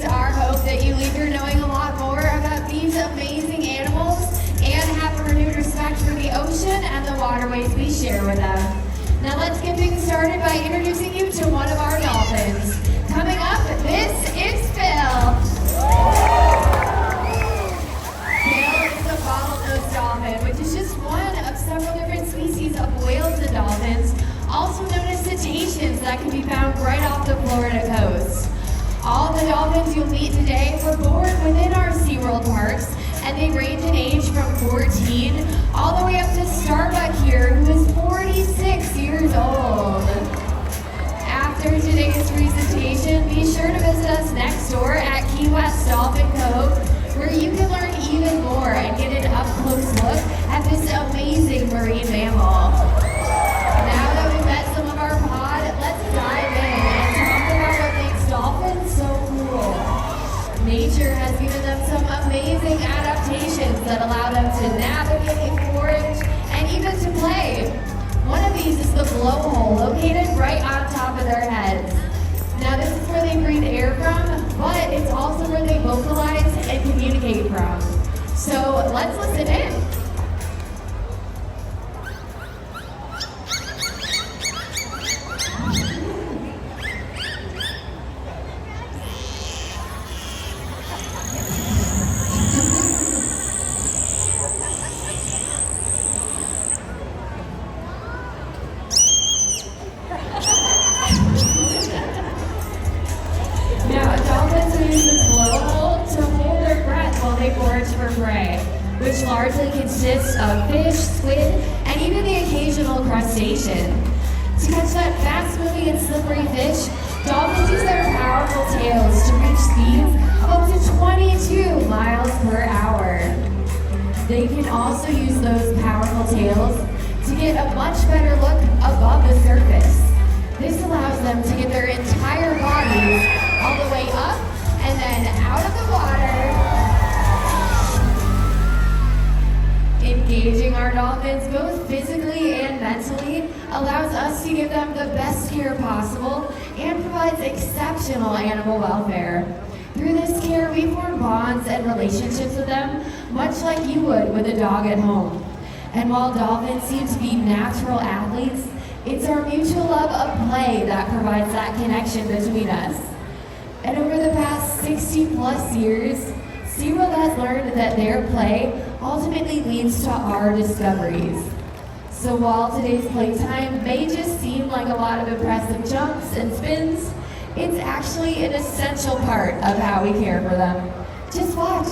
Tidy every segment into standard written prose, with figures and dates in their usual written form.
It's our hope that you leave here knowing a lot more about these amazing animals and have a renewed respect for the ocean and the waterways we share with them. Now let's get things started by introducing you to one of our dolphins. Coming up, this is Phil. Phil is a bottlenose dolphin, which is just one of several different species of whales and dolphins, also known as cetaceans, that can be found right off the Florida coast. All the dolphins you'll meet today were born within our SeaWorld parks, and they range in age from 14 all the way up to Starbuck here, who is 46 years old. After today's presentation, be sure to visit us next door at Key West Dolphin Cove, where you can learn even more and get an up-close look at this amazing marine mammal. Now that we've met some of our pod, let's dive in and talk about what makes dolphins so cool. Nature has given them some amazing adaptations that allow them to navigate, forage, and even to play. One of these is the blowhole, located right on top of their heads. Now this is where they breathe air from, but it's also where they vocalize and communicate from. So let's listen in. Which largely consists of fish, squid, and even the occasional crustacean. To catch that fast-moving and slippery fish, dolphins use their powerful tails to reach speeds of up to 22 miles per hour. They can also use those powerful tails to get a much better look above the surface. This allows them to get their entire bodies all the way up and then out of the water. Engaging our dolphins both physically and mentally allows us to give them the best care possible and provides exceptional animal welfare. Through this care, we form bonds and relationships with them, much like you would with a dog at home. And while dolphins seem to be natural athletes, it's our mutual love of play that provides that connection between us. And over the past 60 plus years, SeaWorld has learned that their play ultimately leads to our discoveries. So while today's playtime may just seem like a lot of impressive jumps and spins, it's actually an essential part of how we care for them. Just watch.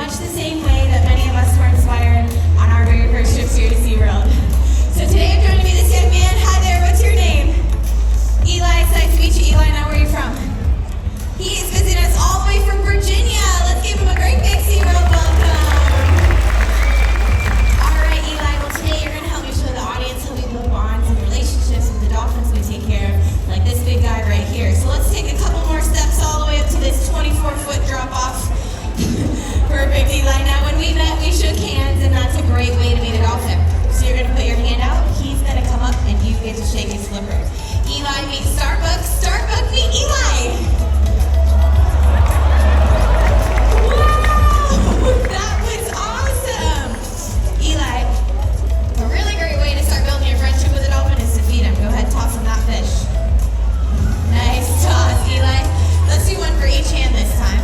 much the same way that many of us were inspired on our very first trips here to SeaWorld. So today I'm joined to meet this young man. Hi there, what's your name? Eli, it's nice to meet you. Eli, now where are you from? He is visiting us all the way from Virginia. Let's give him a great big SeaWorld welcome. All right, Eli, well today you're going to help me show the audience how we build bonds and relationships with the dolphins we take care of, like this big guy right here. So let's take a couple more steps all the way up to this 24-foot drop-off. Perfect, Eli. Now when we met, we shook hands, and that's a great way to meet a dolphin. So you're going to put your hand out, he's going to come up, and you get to shake his flipper. Eli meets Starbuck, Starbuck meet Eli. Wow, that was awesome. Eli, a really great way to start building your friendship with a dolphin is to feed him. Go ahead, toss him that fish. Nice toss, Eli. Let's do one for each hand this time.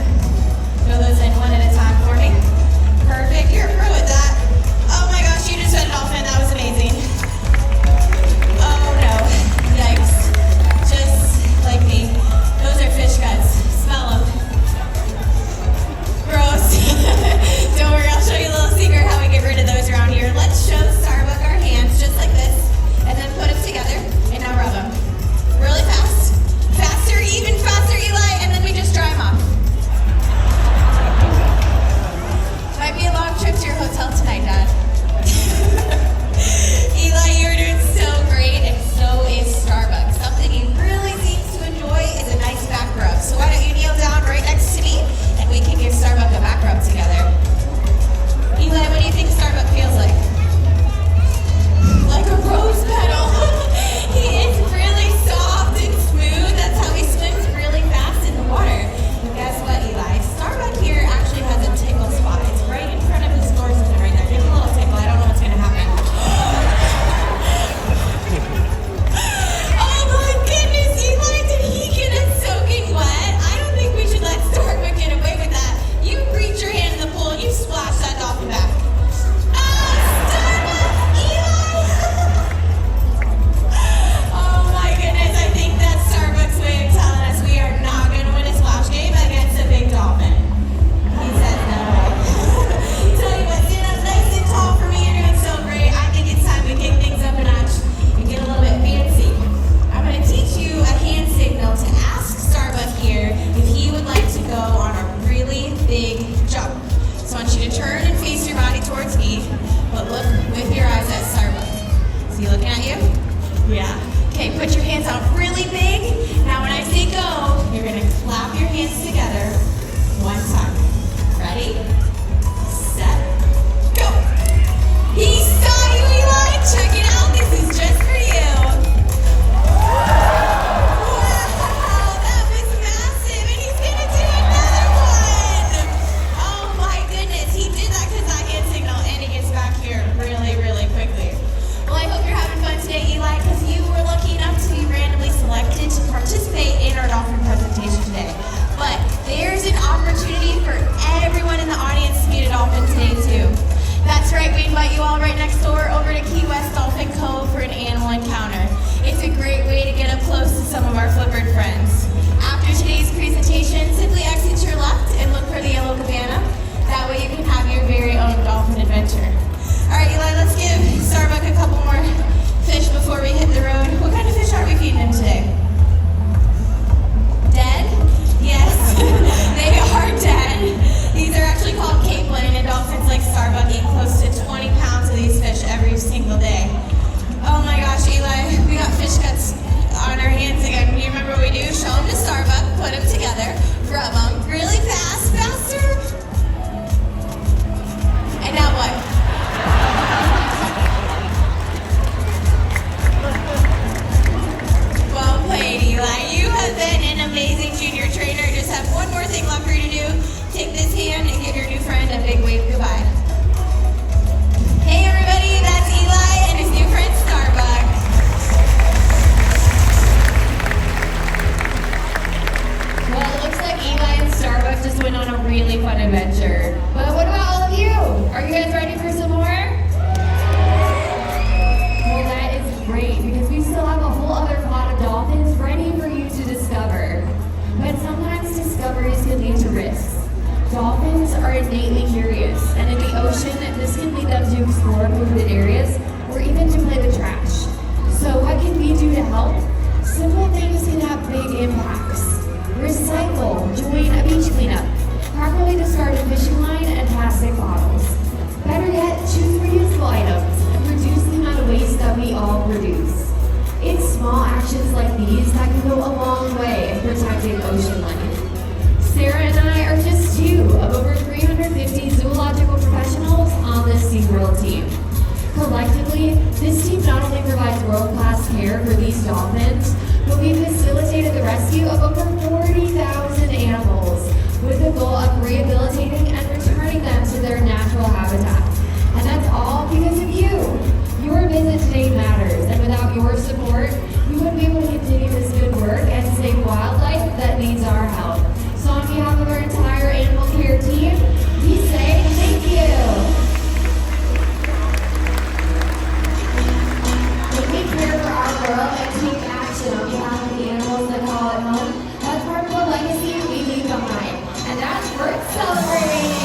Throw those in one at a time for me. Perfect, you're a pro at that. Oh my gosh, you just fed a dolphin, that was amazing. Oh no, yikes. Just like me. Those are fish guts, smell them. Gross. Don't worry, I'll show you a little secret how we get rid of those around here. Let's show Starbuck our hands just like this, and then put them together, and now rub them. Really fast. Faster, even faster, Eli, and then we just dry them off. Might be a long trip to your hotel tonight, Dad. Eli, you're doing so great, and so is Starbuck. Something he really seems to enjoy is a nice back rub. So why don't you kneel down right next to me, and we can give Starbuck a back rub together. Eli, what do you think Starbuck feels like? Like a rose petal. He is really soft and smooth. That's how he swims really fast in the water. And guess what, Eli? Starbuck here actually has a tickle spot. It's right in front of his doors right there. Give him a little tickle. I don't know what's going to happen. Oh my goodness, Eli, did he get us soaking wet? I don't think we should let Starbuck get away with that. You reach your hand in the pool and you splash that dolphin back. Starbuck! Eli! Oh my goodness, I think that's Starbuck's way of telling us we are not going to win a splash game against a big dolphin. He says no. Tell you what, stand up nice and tall for me. You're doing so great. I think it's time we kick things up a notch and get a little bit fancy. I'm going to teach you a hand signal to ask Starbuck here if he would like to go on a really big jump. So I want you to turn and face your body towards me, but look with your eyes at Starbuck. Is he looking at you? Yeah. Okay, put your hands out really big. Now when I say go, you're going to clap your hands together one time. Ready? Set. Go. He saw you, Eli. Check it out. This is just for you. Wow, that was massive. And he's going to do another one. Oh my goodness. He did that because I hand signal and he gets back here really, really quickly. Well, I hope you're having fun today, Eli, because you were lucky enough to be randomly selected to participate in our dolphin presentation today. But there's an opportunity for everyone in the audience to meet a dolphin today, too. That's right, we invite you all right next door over to Key West Dolphin. help? Simple things can have big impacts. Recycle, join a beach cleanup. Properly discard a fishing line and plastic bottles. Better yet, choose reusable items and reduce the amount of waste that we all produce. It's small actions like these that can go a long way in protecting ocean life. Sarah and I are just two of over 350 zoological professionals on the SeaWorld team. Collectively, this team not only provides world-class care for these dolphins, but we've facilitated the rescue of over 40,000 animals with the goal of rehabilitating and returning them to their natural habitat. And that's all because of you. Your visit today matters, and without your support, we wouldn't be able to continue this good work and save wildlife that needs our help. So on behalf of our entire animal care team, we say thank you. When we care for our world and take action on behalf of the animals that call it home, that's part of the legacy we leave behind. And that's worth celebrating.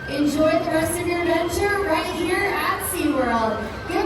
Enjoy the rest of your adventure right here at SeaWorld. Good